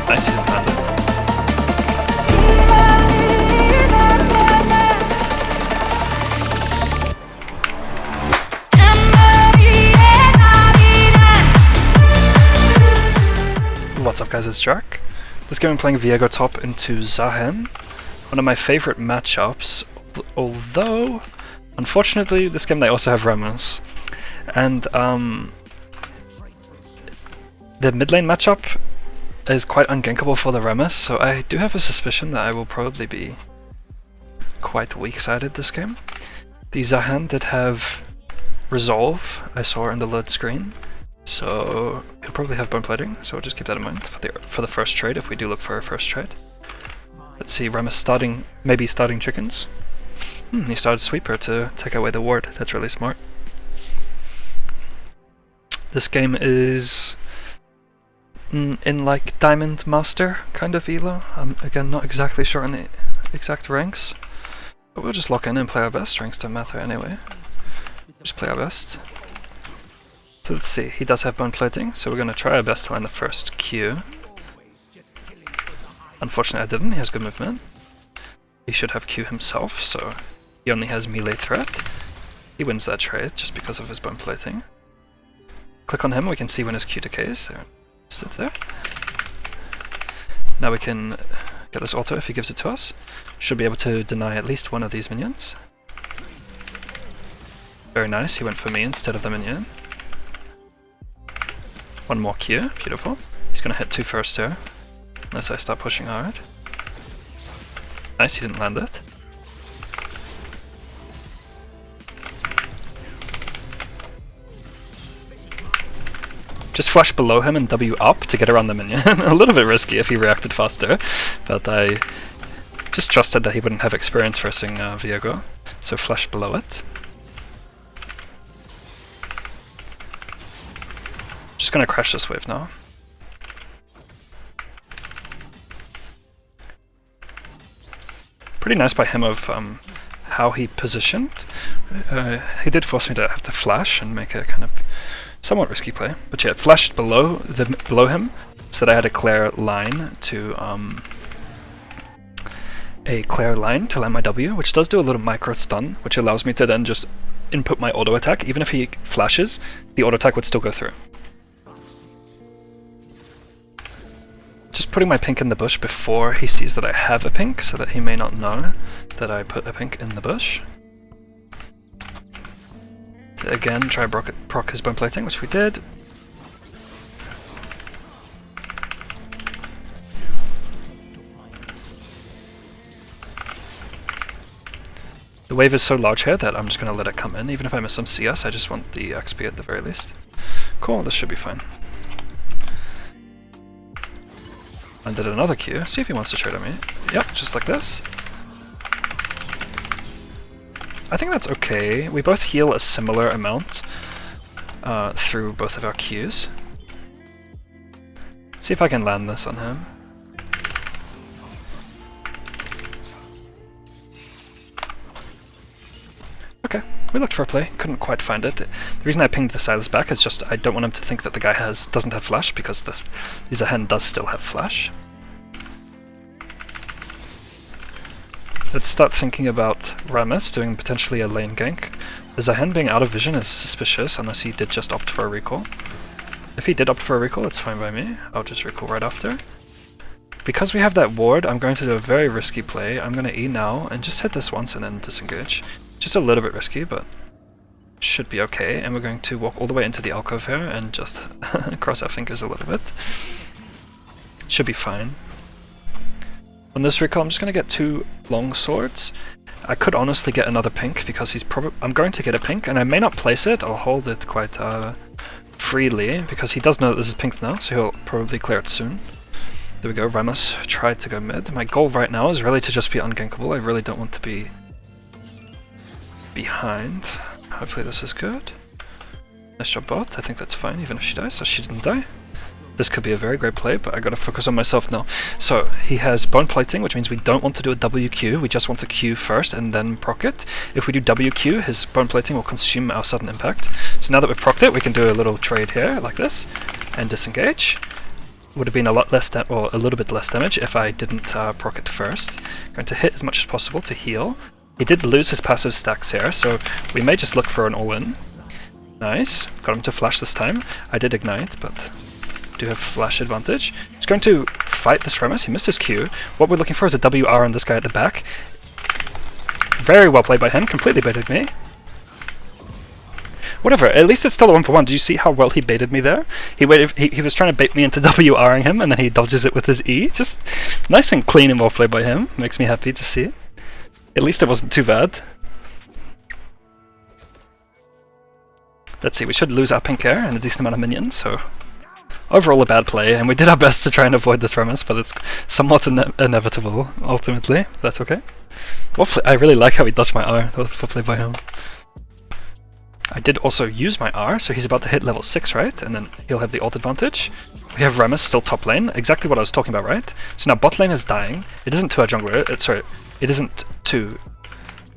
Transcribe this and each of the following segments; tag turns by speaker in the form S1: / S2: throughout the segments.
S1: Nice, he didn't land it. What's up guys, it's Drac. This game I'm playing Viego top into Zahen, one of my favorite matchups, although unfortunately this game they also have Ramos. And the mid lane matchup is quite ungankable for the Ramos, so I do have a suspicion that I will probably be quite weak-sided this game. The Zahen did have Resolve, I saw in the load screen. So he'll probably have bone plating, so we'll just keep that in mind for the first trade if we do look for a first trade. Let's see, Ramos maybe starting chickens. He started Sweeper to take away the ward, that's really smart. This game is in like Diamond Master kind of elo. I'm again not exactly sure on the exact ranks, but we'll just lock in and play our best. Ranks don't matter anyway. Just play our best. So let's see, he does have bone plating, so we're going to try our best to land the first Q. Unfortunately I didn't, he has good movement. He should have Q himself, so he only has melee threat. He wins that trade just because of his bone plating. Click on him, we can see when his Q decays. There, sit there. Now we can get this auto if he gives it to us. Should be able to deny at least one of these minions. Very nice, he went for me instead of the minion. One more Q, beautiful. He's gonna hit 2 first here, unless I start pushing hard. Nice, he didn't land it. Just flash below him and W up to get around the minion. A little bit risky if he reacted faster, but I just trusted that he wouldn't have experience versing Viego, so flash below it. Just gonna crash this wave now. Pretty nice by him of how he positioned. He did force me to have to flash and make a kind of somewhat risky play, but yeah, flashed below him so that I had a clear line to land my W, which does do a little micro stun, which allows me to then just input my auto attack. Even if he flashes, the auto attack would still go through. Just putting my pink in the bush before he sees that I have a pink, so that he may not know that I put a pink in the bush. Again, try proc his bone plating, which we did. The wave is so large here that I'm just going to let it come in. Even if I miss some CS, I just want the XP at the very least. Cool, this should be fine. And did another Q. See if he wants to trade on me. Yep, just like this. I think that's okay. We both heal a similar amount through both of our Qs. See if I can land this on him. Okay, we looked for a play, couldn't quite find it. The reason I pinged the sylas back is just I don't want him to think that the guy doesn't have flash, because the Zahen does still have flash. Let's start thinking about Ramos doing potentially a lane gank. The Zahen being out of vision is suspicious, unless he did just opt for a recall. If he did opt for a recall, it's fine by me. I'll just recall right after. Because we have that ward, I'm going to do a very risky play. I'm going to E now and just hit this once and then disengage. Just a little bit risky, but should be okay. And we're going to walk all the way into the alcove here and just cross our fingers a little bit. Should be fine. On this recall, I'm just going to get 2 long swords. I could honestly get another pink because I'm going to get a pink, and I may not place it. I'll hold it quite freely because he does know that this is pink now, so he'll probably clear it soon. There we go. Ramos tried to go mid. My goal right now is really to just be ungankable. I really don't want to be behind. Hopefully this is good. Nice job bot, I think that's fine even if she dies, so she didn't die. This could be a very great play, but I gotta focus on myself now. So he has bone plating, which means we don't want to do a WQ, we just want to Q first and then proc it. If we do WQ, his bone plating will consume our sudden impact. So now that we've procced it, we can do a little trade here, like this, and disengage. would have been a lot less or a little bit less damage if I didn't proc it first. Going to hit as much as possible to heal. He did lose his passive stacks here, so we may just look for an all-in. Nice. Got him to flash this time. I did ignite, but do have flash advantage. He's going to fight this Remus. He missed his Q. What we're looking for is a WR on this guy at the back. Very well played by him. Completely baited me. Whatever, at least it's still a 1-for-1. Did you see how well he baited me there? He waited. He was trying to bait me into WRing him, and then he dodges it with his E. Just nice and clean and well played by him. Makes me happy to see. At least it wasn't too bad. Let's see, we should lose our pink air and a decent amount of minions, so overall a bad play, and we did our best to try and avoid this Remus, but it's somewhat inevitable, ultimately. That's okay. I really like how he dodged my R. That was well played by him. I did also use my R, so he's about to hit level 6, right? And then he'll have the ult advantage. We have Remus still top lane, exactly what I was talking about, right? So now bot lane is dying. It isn't to our jungler, sorry, it isn't to...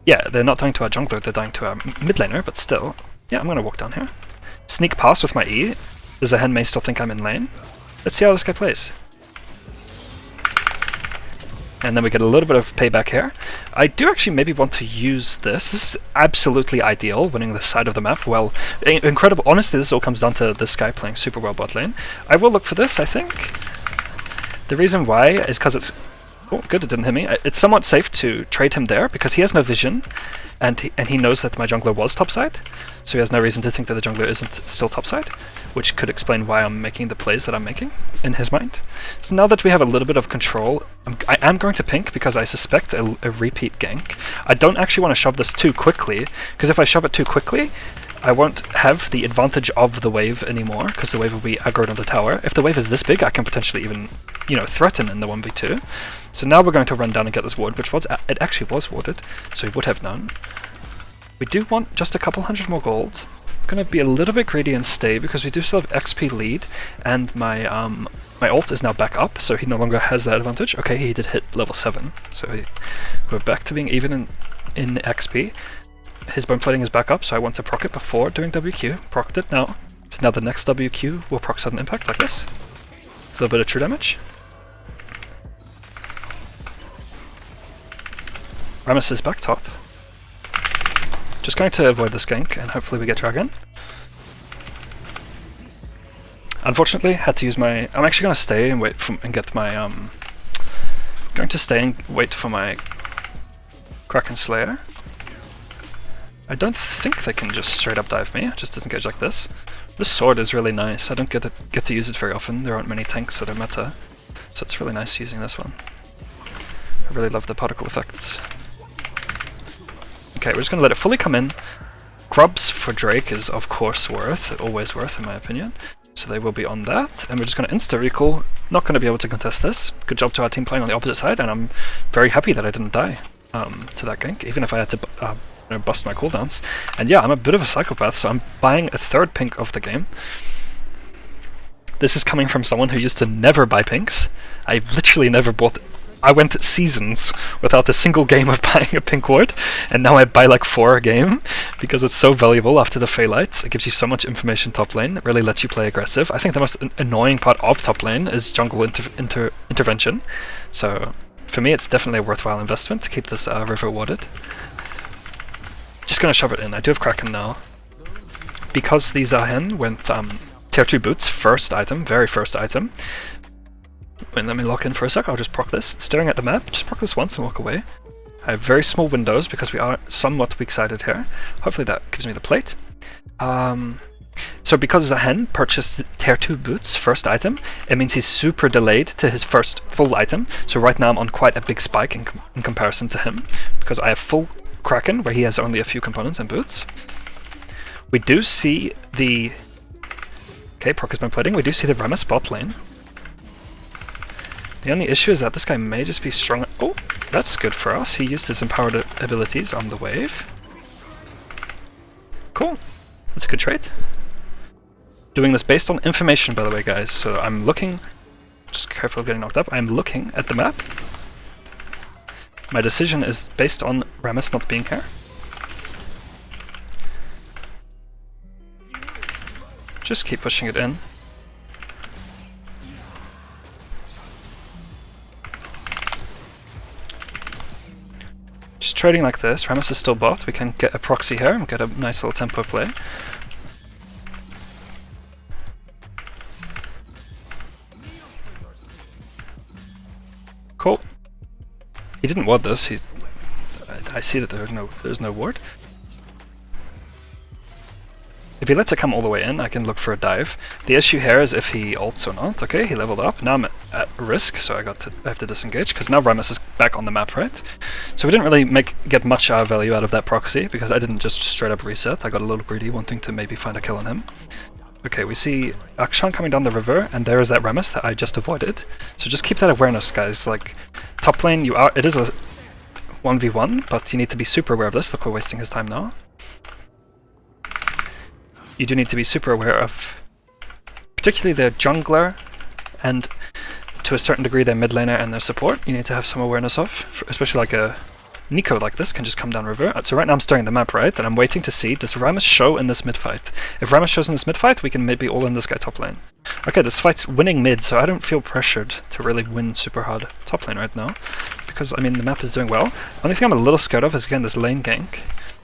S1: Yeah, they're not dying to our jungler, they're dying to our mid laner, but still. Yeah, I'm gonna walk down here. Sneak past with my E. The Zahen may still think I'm in lane. Let's see how this guy plays. And then we get a little bit of payback here. I do actually maybe want to use this. This is absolutely ideal, winning this side of the map. Well, incredible. Honestly, this all comes down to this guy playing super well bot lane. I will look for this, I think. The reason why is because it's... Oh, good, it didn't hit me. It's somewhat safe to trade him there, because he has no vision, and he knows that my jungler was topside, so he has no reason to think that the jungler isn't still topside, which could explain why I'm making the plays that I'm making, in his mind. So now that we have a little bit of control, I am going to pink, because I suspect a repeat gank. I don't actually want to shove this too quickly, because if I shove it too quickly, I won't have the advantage of the wave anymore, because the wave will be aggroed on the tower. If the wave is this big, I can potentially even, you know, threaten in the 1v2. So now we're going to run down and get this ward, which was, it actually was warded, so we would have known. We do want just a couple hundred more gold. I'm going to be a little bit greedy and stay, because we do still have XP lead, and my ult is now back up, so he no longer has that advantage. Okay, he did hit level 7, so we're back to being even in XP. His bone plating is back up, so I want to proc it before doing WQ. Procced it now. So now the next WQ will proc sudden impact like this. A little bit of true damage. Remus is back top. Just going to avoid this gank, and hopefully we get Dragon. Unfortunately, had to use my... I'm actually going to stay and wait for, and get my... going to stay and wait for my Kraken Slayer. I don't think they can just straight up dive me, just disengage like this. This sword is really nice, I don't get to use it very often, there aren't many tanks that are meta, so it's really nice using this one. I really love the particle effects. Okay, we're just gonna let it fully come in. Grubs for Drake is of course worth, always worth in my opinion, so they will be on that, and we're just gonna insta-recall, not gonna be able to contest this. Good job to our team playing on the opposite side, and I'm very happy that I didn't die to that gank, even if I had to bust my cooldowns. And yeah, I'm a bit of a psychopath, so I'm buying a third pink of the game. This is coming from someone who used to never buy pinks. I literally never bought... I went seasons without a single game of buying a pink ward, and now I buy like 4 a game, because it's so valuable after the Phaelites. It gives you so much information top lane, it really lets you play aggressive. I think the most annoying part of top lane is jungle intervention, so for me it's definitely a worthwhile investment to keep this river warded. Just gonna shove it in. I do have Kraken now. Because the Zahen went tier 2 boots, first item, very first item. And let me lock in for a sec, I'll just proc this. Staring at the map, just proc this once and walk away. I have very small windows because we are somewhat weak-sided here. Hopefully that gives me the plate. So because Zahen purchased tier 2 boots, first item, it means he's super delayed to his first full item. So right now I'm on quite a big spike in comparison to him, because I have full Kraken, where he has only a few components and boots. We do see the... Okay, proc has been plating. We do see the Remus bot lane. The only issue is that this guy may just be strong... Oh, that's good for us. He used his empowered abilities on the wave. Cool. That's a good trade. Doing this based on information, by the way, guys. So I'm looking... Just careful of getting knocked up. I'm looking at the map. My decision is based on Remus not being here. Just keep pushing it in. Just trading like this. Rammus is still bot. We can get a proxy here and get a nice little tempo play. Cool. He didn't ward this. I see that there's no ward. If he lets it come all the way in, I can look for a dive. The issue here is if he ults or not. Okay, he leveled up. Now I'm at risk, so I have to disengage, because now Rammus is back on the map, right? So we didn't really get much value out of that proxy, because I didn't just straight up reset. I got a little greedy, wanting to maybe find a kill on him. Okay, we see Akshan coming down the river, and there is that Rammus that I just avoided. So just keep that awareness, guys. Like, top lane, it is a 1v1, but you need to be super aware of this. Look, we're wasting his time now. You do need to be super aware of particularly their jungler and to a certain degree their mid laner and their support. You need to have some awareness of, especially like a Nico like this can just come down river. So right now I'm stirring the map, right? And I'm waiting to see, does Rammus show in this mid fight? If Rammus shows in this mid fight, we can maybe all in this guy top lane. Okay, this fight's winning mid, so I don't feel pressured to really win super hard top lane right now. Because, I mean, the map is doing well. The only thing I'm a little scared of is, again, this lane gank.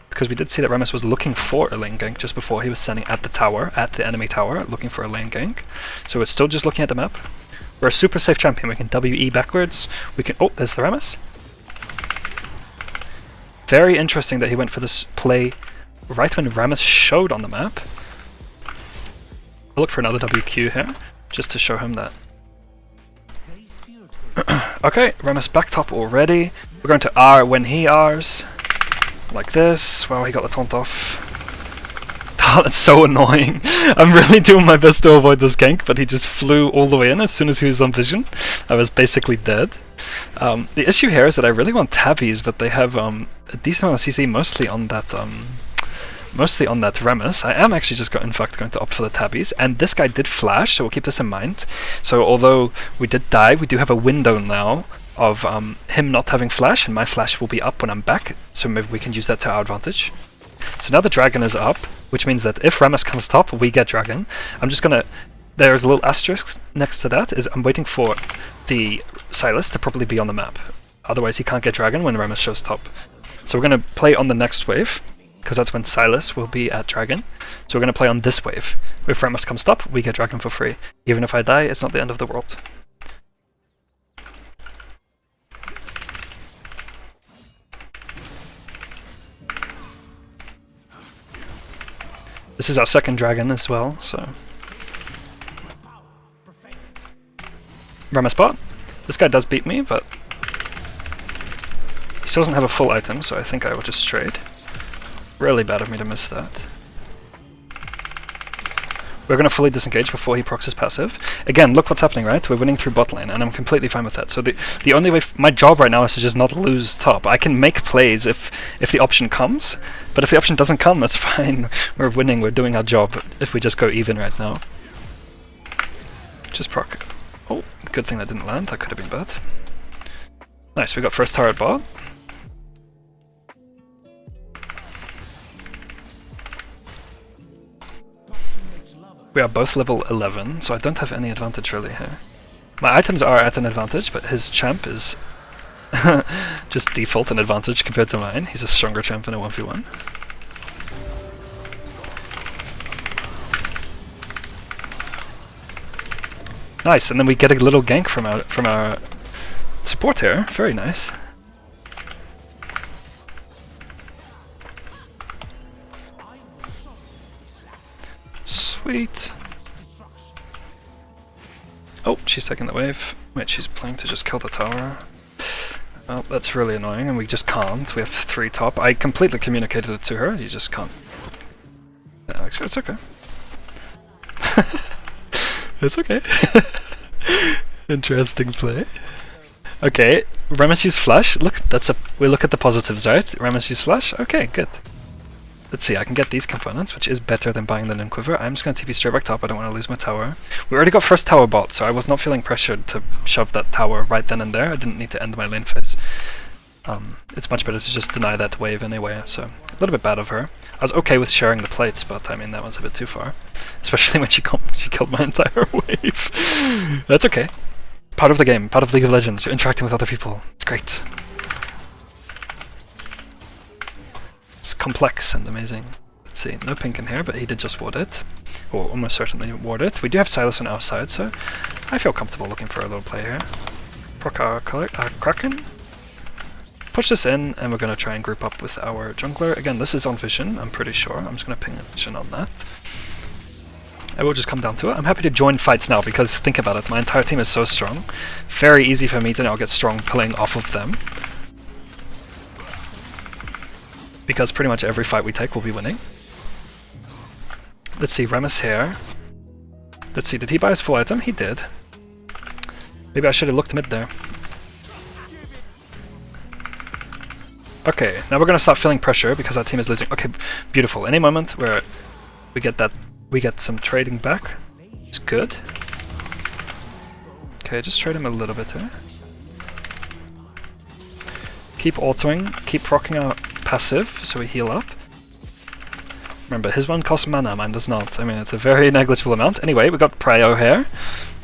S1: Because we did see that Rammus was looking for a lane gank just before. He was standing at the tower, at the enemy tower, looking for a lane gank. So we're still just looking at the map. We're a super safe champion. We can WE backwards. We can... Oh, there's the Rammus. Very interesting that he went for this play right when Rammus showed on the map. I'll look for another WQ here, just to show him that. Okay, Rammus back top already. We're going to R when he Rs. Like this. Wow, he got the taunt off. Oh, that's so annoying. I'm really doing my best to avoid this gank, but he just flew all the way in as soon as he was on vision. I was basically dead. The issue here is that I really want tabbies, but they have a decent amount of CC mostly on that Rammus. I am actually just in fact going to opt for the tabbies, and this guy did flash, so we'll keep this in mind. So although we did die, we do have a window now of him not having flash, and my flash will be up when I'm back, so maybe we can use that to our advantage. So now the dragon is up, which means that if Rammus comes top, we get dragon. I'm just gonna... There's a little asterisk next to that, is I'm waiting for the sylas to properly be on the map. Otherwise he can't get dragon when Rammus shows top. So we're gonna play on the next wave, because that's when sylas will be at dragon. So we're gonna play on this wave. If Rammus comes top, we get dragon for free. Even if I die, it's not the end of the world. This is our second dragon as well, so... Rammus bot. This guy does beat me, but... he still doesn't have a full item, so I think I will just trade. Really bad of me to miss that. We're going to fully disengage before he procs his passive. Again, look what's happening, right? We're winning through bot lane, and I'm completely fine with that. So the only way... my job right now is to just not lose top. I can make plays if the option comes, but if the option doesn't come, that's fine. We're winning, we're doing our job, if we just go even right now. Just proc. Oh, good thing that didn't land. That could have been bad. Nice, we got first tower at bot. We are both level 11, so I don't have any advantage really here. My items are at an advantage, but his champ is just default an advantage compared to mine. He's a stronger champ in a 1v1. Nice, and then we get a little gank from our support here. Very nice. Sweet. Oh, she's taking the wave. Wait, she's playing to just kill the tower. Oh, that's really annoying, and we just can't. We have 3 top. I completely communicated it to her. You just can't. No, it's okay. It's okay. Interesting play. Okay, Rammus used flash. Look, we look at the positives, right? Rammus used flash. Okay, good. Let's see, I can get these components, which is better than buying the Nim Quiver. I'm just going to TP straight back top, I don't want to lose my tower. We already got first tower bot, so I was not feeling pressured to shove that tower right then and there. I didn't need to end my lane phase. It's much better to just deny that wave anyway, so a little bit bad of her. I was okay with sharing the plates, but I mean, that was a bit too far. Especially when she killed my entire wave. That's okay. Part of the game, part of League of Legends, you're interacting with other people. It's great. complex and amazing. Let's see, no pink in here, but he did just ward it. Or almost certainly ward it. We do have sylas on our side, so I feel comfortable looking for a little play here. Proc our Kraken. Push this in, and we're going to try and group up with our jungler. Again, this is on vision, I'm pretty sure. I'm just going to ping vision on that. I will just come down to it. I'm happy to join fights now, because think about it, my entire team is so strong. Very easy for me to now get strong playing off of them. Because pretty much every fight we take will be winning. Let's see, Remus here. Let's see, did he buy his full item? He did. Maybe I should have looked mid there. Okay, now we're gonna start feeling pressure because our team is losing. Okay, beautiful. Any moment where we get some trading back, it's good. Okay, just trade him a little bit here. Keep autoing, keep rocking our passive so we heal up. Remember, his one costs mana, mine does not. I mean, it's a very negligible amount. Anyway, we got Prio here,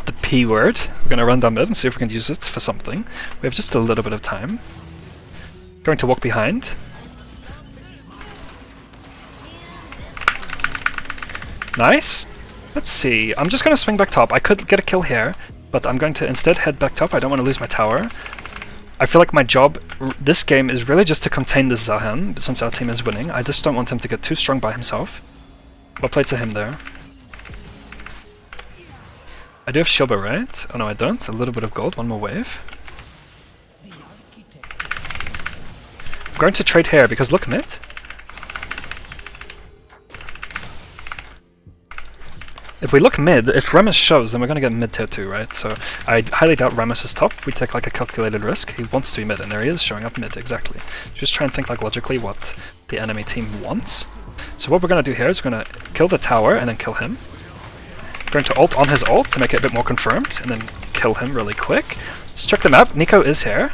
S1: the P word. We're gonna run down mid and see if we can use it for something. We have just a little bit of time. Going to walk behind. Nice. Let's see. I'm just going to swing back top. I could get a kill here, but I'm going to instead head back top. I don't want to lose my tower. I feel like my job this game is really just to contain the Zahan, since our team is winning. I just don't want him to get too strong by himself. Well played to him there. I do have Shoba, right? Oh no, I don't. A little bit of gold. One more wave. I'm going to trade here, because look mid. If we look mid, if Remus shows, then we're going to get mid tier 2, right? So I highly doubt Remus is top. We take like a calculated risk. He wants to be mid, and there he is, showing up mid, exactly. Just try and think like logically what the enemy team wants. So what we're going to do here is we're going to kill the tower and then kill him. We're going to ult on his ult to make it a bit more confirmed, and then kill him really quick. Let's check the map. Nico is here.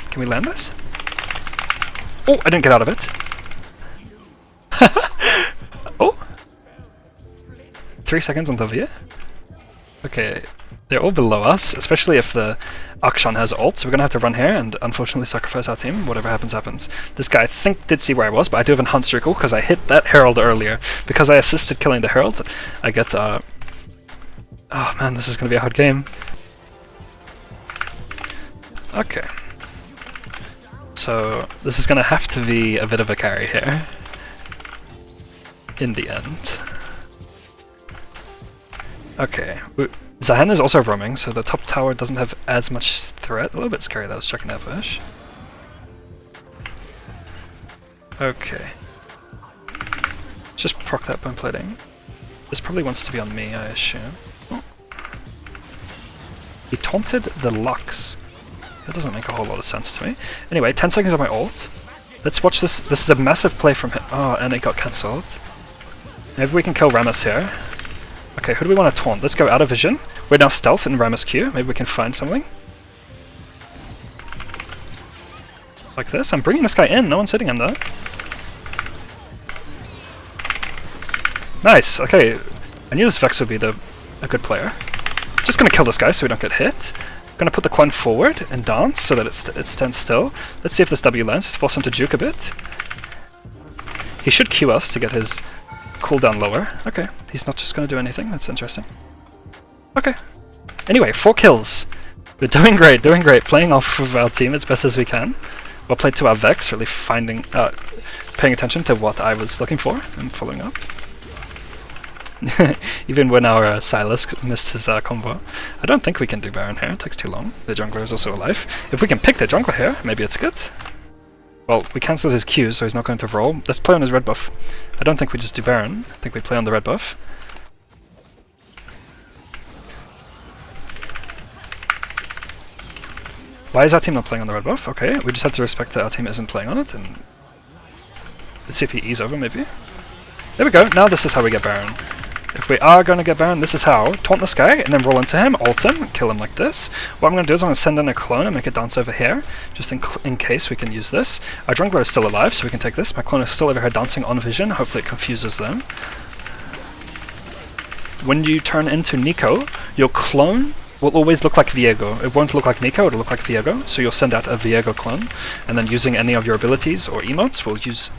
S1: Can we land this? Oh, I didn't get out of it. Oh. 3 seconds on W. Okay, they're all below us, especially if the Akshan has ult, so we're gonna have to run here and unfortunately sacrifice our team. Whatever happens, happens. This guy, I think, did see where I was, but I do have enhanced recall because I hit that Herald earlier. Because I assisted killing the Herald, I get, oh man, this is gonna be a hard game. Okay. So, this is gonna have to be a bit of a carry here. In the end. Okay. Zahan is also roaming, so the top tower doesn't have as much threat. A little bit scary that I was checking that bush. Okay. Just proc that bone plating. This probably wants to be on me, I assume. Oh. He taunted the Lux. That doesn't make a whole lot of sense to me. Anyway, 10 seconds on my ult. Let's watch this. This is a massive play from him. Oh, and it got cancelled. Maybe we can kill Rammus here. Okay, who do we want to taunt? Let's go out of vision. We're now stealth in Rammus Q. Maybe we can find something. Like this. I'm bringing this guy in. No one's hitting him though. Nice. Okay. I knew this Vex would be a good player. Just gonna kill this guy so we don't get hit. Gonna put the clone forward and dance so that it stands still. Let's see if this W lands. Just force him to juke a bit. He should Q us to get his cooldown lower. Okay, he's not just gonna do anything. That's interesting. Okay. Anyway, 4 kills. We're doing great, playing off of our team as best as we can. Well played to our Vex, really paying attention to what I was looking for and following up. Even when our Sylas missed his combo. I don't think we can do Baron here, it takes too long. The jungler is also alive. If we can pick the jungler here, maybe it's good. Well, we cancelled his Q, so he's not going to roll. Let's play on his red buff. I don't think we just do Baron, I think we play on the red buff. Why is our team not playing on the red buff? Okay, we just have to respect that our team isn't playing on it, and let's see if he E's over, maybe. There we go, now this is how we get Baron. If we are going to get Baron, this is how. Taunt this guy, and then roll into him, ult him, kill him like this. What I'm going to do is I'm going to send in a clone and make it dance over here, just in case we can use this. Our jungler is still alive, so we can take this. My clone is still over here dancing on vision, hopefully it confuses them. When you turn into Nico, your clone will always look like Viego. It won't look like Nico, it'll look like Viego, so you'll send out a Viego clone, and then using any of your abilities or emotes, we'll use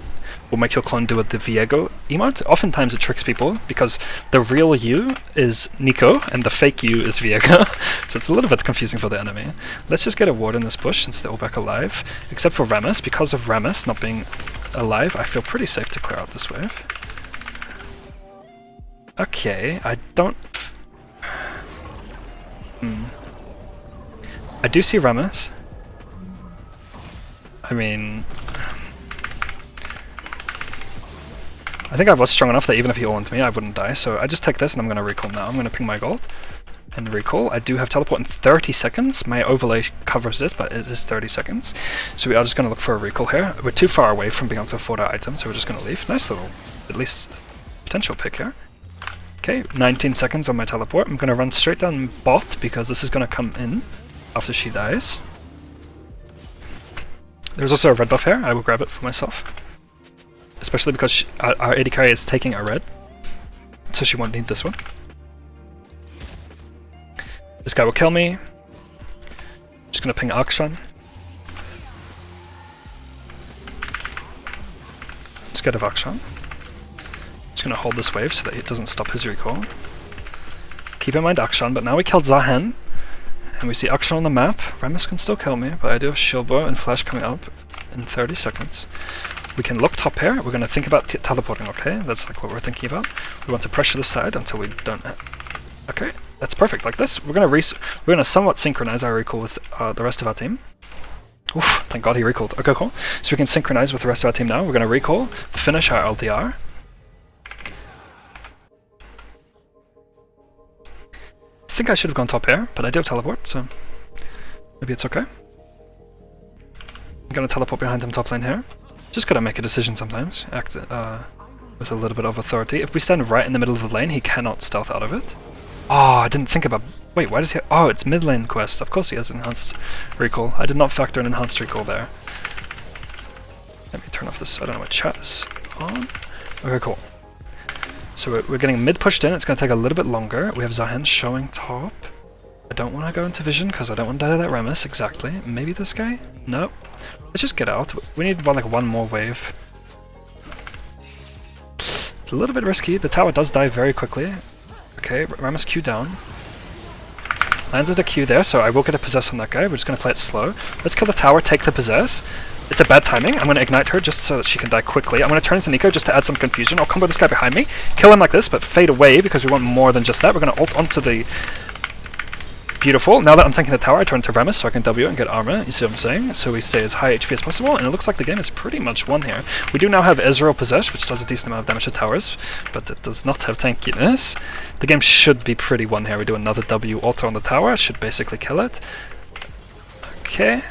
S1: will make your clone do the Viego emote. Oftentimes it tricks people because the real you is Nico and the fake you is Viego. So it's a little bit confusing for the enemy. Let's just get a ward in this bush since they're all back alive. Except for Rammus. Because of Rammus not being alive, I feel pretty safe to clear out this wave. Okay, I don't... I do see Rammus. I mean... I think I was strong enough that even if he owned me, I wouldn't die, so I just take this and I'm going to recall now. I'm going to ping my gold and recall. I do have teleport in 30 seconds. My overlay covers this, but it is 30 seconds. So we are just going to look for a recall here. We're too far away from being able to afford our item, so we're just going to leave. Nice little, at least, potential pick here. Okay, 19 seconds on my teleport. I'm going to run straight down bot because this is going to come in after she dies. There's also a red buff here. I will grab it for myself. Especially because our AD carry is taking a red, so she won't need this one. This guy will kill me. Just gonna ping Akshan. Scared of Akshan. Just gonna hold this wave so that it doesn't stop his recall. Keep in mind Akshan, but now we killed Zahen, and we see Akshan on the map. Rammus can still kill me, but I do have Shilbo and Flash coming up in 30 seconds. We can look top here. We're going to think about teleporting, okay? That's like what we're thinking about. We want to pressure the side until we don't... Okay, that's perfect. Like this, we're going to somewhat synchronize our recall with the rest of our team. Oof, thank God he recalled. Okay, cool. So we can synchronize with the rest of our team now. We're going to recall, finish our LDR. I think I should have gone top here, but I do have teleport, so maybe it's okay. I'm going to teleport behind them top lane here. Just gotta make a decision sometimes, act with a little bit of authority. If we stand right in the middle of the lane, he cannot stealth out of it. Oh, I didn't think about... Wait, why does he... Oh, it's mid lane quest. Of course he has enhanced recall. I did not factor in enhanced recall there. Let me turn off this... I don't know what chat is on. Okay, cool. So we're getting mid pushed in. It's gonna take a little bit longer. We have Zahen showing top. I don't want to go into vision because I don't want to die to that Rammus. Exactly. Maybe this guy? No. Let's just get out. We need one more wave. It's a little bit risky. The tower does die very quickly. Okay, Rammus Q down. Lands at a Q there, so I will get a possess on that guy. We're just going to play it slow. Let's kill the tower, take the possess. It's a bad timing. I'm going to ignite her just so that she can die quickly. I'm going to turn into Nico just to add some confusion. I'll combo this guy behind me, kill him like this, but fade away because we want more than just that. We're going to ult onto the... Beautiful. Now that I'm tanking the tower, I turn to Rammus so I can W and get armor. You see what I'm saying? So we stay as high HP as possible, and it looks like the game is pretty much won here. We do now have Ezreal Possess, which does a decent amount of damage to towers, but it does not have tankiness. The game should be pretty won here. We do another W auto on the tower, should basically kill it. Okay.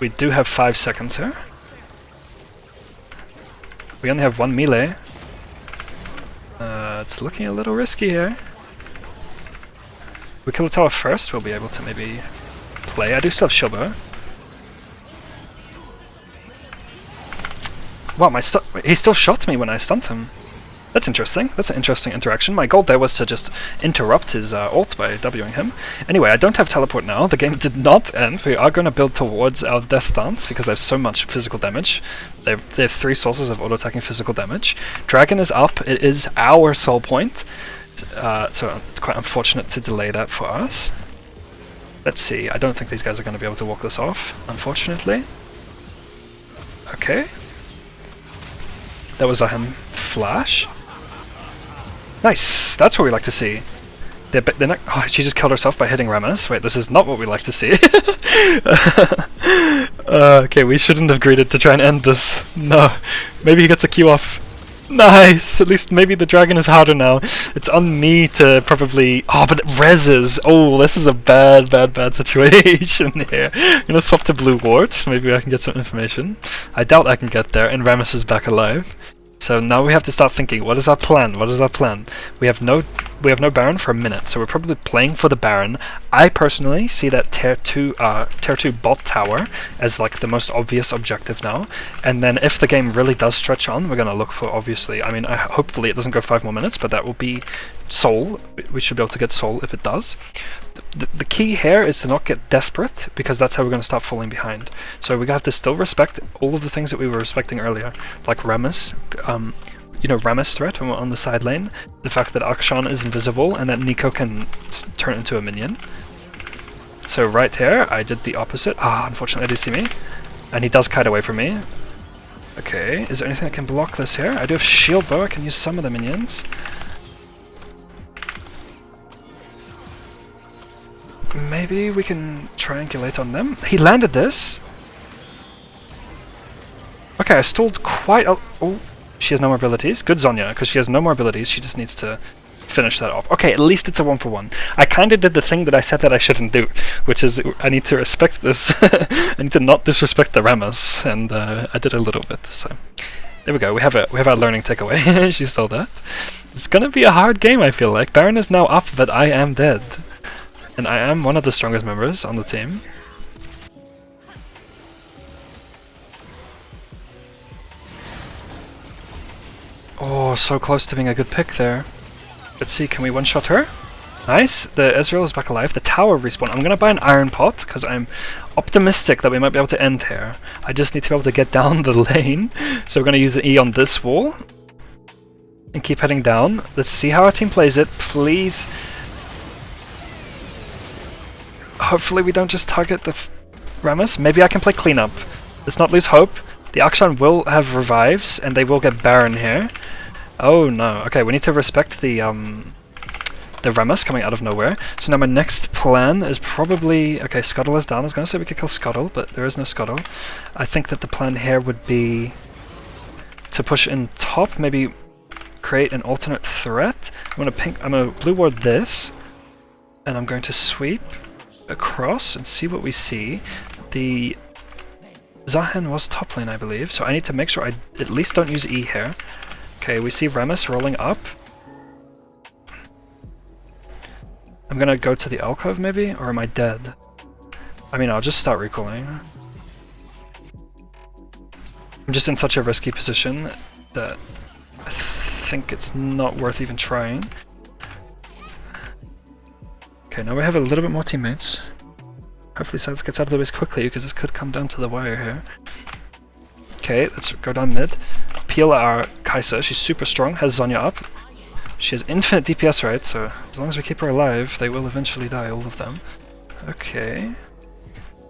S1: We do have 5 seconds here. We only have 1 melee. It's looking a little risky here. We kill the tower first, we'll be able to maybe play. I do still have Shilbo. Wow, he still shot me when I stunned him. That's interesting. That's an interesting interaction. My goal there was to just interrupt his ult by Wing him. Anyway, I don't have teleport now. The game did not end. We are going to build towards our death dance because I have so much physical damage. They have 3 sources of auto-attacking physical damage. Dragon is up. It is our soul point. So it's quite unfortunate to delay that for us. Let's see. I don't think these guys are going to be able to walk this off, unfortunately. Okay. That was a flash. Nice! That's what we like to see. They're not, oh, she just killed herself by hitting Rammus. Wait, this is not what we like to see. Okay, we shouldn't have greeted to try and end this. No. Maybe he gets a Q off. Nice! At least maybe the dragon is harder now. It's on me to probably... Oh, but it reses! Oh, this is a bad situation here. I'm gonna swap to blue ward. Maybe I can get some information. I doubt I can get there, and Rammus is back alive. So now we have to start thinking, what is our plan? What is our plan? We have no we have no Baron for a minute, so we're probably playing for the Baron. I personally see that tier 2 bot tower as like the most obvious objective now, and then if the game really does stretch on, we're gonna look for, obviously, I mean, hopefully it doesn't go 5 more minutes, but that will be Soul. We should be able to get Soul if it does. The key here is to not get desperate, because that's how we're going to start falling behind. So we have to still respect all of the things that we were respecting earlier, like Rammus, you know, Rammus threat when we're on the side lane, the fact that Akshan is invisible and that Nico can turn into a minion. So right here, I did the opposite. Unfortunately, they do see me, and he does kite away from me. Okay, is there anything that can block this here? I do have shield bow, I can use some of the minions. Maybe we can triangulate on them. He landed this. Okay, I stalled quite a... Oh, she has no more abilities. Good Zhonya, because she has no more abilities. She just needs to finish that off. Okay, at least it's a 1-for-1. I kind of did the thing that I said that I shouldn't do, which is I need to respect this. I need to not disrespect the Rammus, and I did a little bit. So there we go. We have our learning takeaway. She saw that. It's gonna be a hard game, I feel like. Baron is now up, but I am dead. And I am one of the strongest members on the team. Oh, so close to being a good pick there. Let's see, can we one-shot her? Nice, the Ezreal is back alive. The tower respawn. I'm gonna buy an iron pot, because I'm optimistic that we might be able to end here. I just need to be able to get down the lane. So we're gonna use the E on this wall. And keep heading down. Let's see how our team plays it, please. Hopefully we don't just target the Rammus. Maybe I can play cleanup. Let's not lose hope. The Akshan will have revives, and they will get Baron here. Oh no. Okay, we need to respect the Rammus coming out of nowhere. So now my next plan is probably... Okay, Scuttle is down. I was going to say we could kill Scuttle, but there is no Scuttle. I think that the plan here would be to push in top, maybe create an alternate threat. I'm gonna blue ward this, and I'm going to sweep across and see what we see. The Zahen was top lane, I believe, so I need to make sure I at least don't use E here. Okay, we see Rammus rolling up. I'm gonna go to the alcove maybe, or am I dead? I mean, I'll just start recalling. I'm just in such a risky position that I think it's not worth even trying. Okay, now we have a little bit more teammates. Hopefully Sylas gets out of the way quickly, because this could come down to the wire here. Okay, let's go down mid. Peel our Kai'Sa, she's super strong, has Zhonya up. She has infinite DPS, right? So as long as we keep her alive, they will eventually die, all of them. Okay.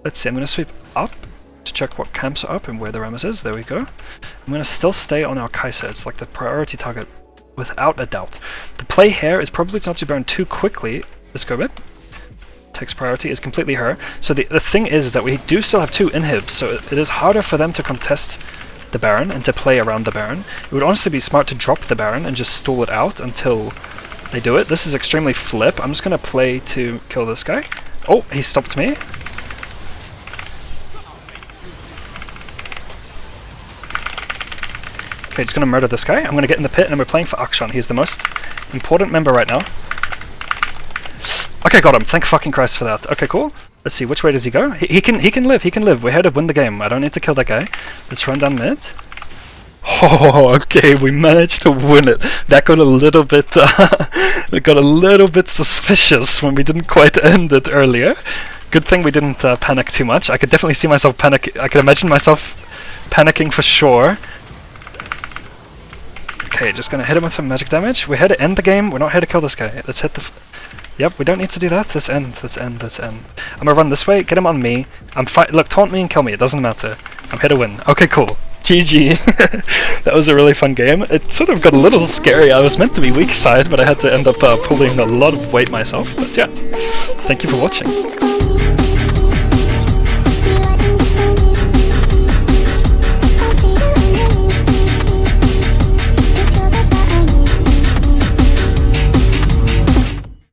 S1: Let's see, I'm going to sweep up to check what camps are up and where the Rammus is. There we go. I'm going to still stay on our Kai'Sa, it's like the priority target without a doubt. The play here is probably not to burn too quickly. Let's go bit. Takes priority, is completely her. So the thing is that we do still have 2 inhibs, so it is harder for them to contest the Baron and to play around the Baron. It would honestly be smart to drop the Baron and just stall it out until they do it. This is extremely flip. I'm just going to play to kill this guy. Oh, he stopped me. Okay, just going to murder this guy. I'm going to get in the pit, and we're playing for Akshan. He's the most important member right now. Okay, got him. Thank fucking Christ for that. Okay, cool. Let's see, which way does he go? He can live, he can live. We're here to win the game. I don't need to kill that guy. Let's run down mid. Oh, okay, we managed to win it. That got a little bit it got a little bit suspicious when we didn't quite end it earlier. Good thing we didn't panic too much. I could definitely see myself panic. I could imagine myself panicking for sure. Okay, just gonna hit him with some magic damage. We're here to end the game. We're not here to kill this guy. Let's hit the... Yep, we don't need to do that. Let's end, let's end, let's end. I'm gonna run this way, get him on me. Look, taunt me and kill me, it doesn't matter. I'm here to win. Okay, cool. GG. That was a really fun game. It sort of got a little scary. I was meant to be weak side, but I had to end up pulling a lot of weight myself. But yeah, thank you for watching.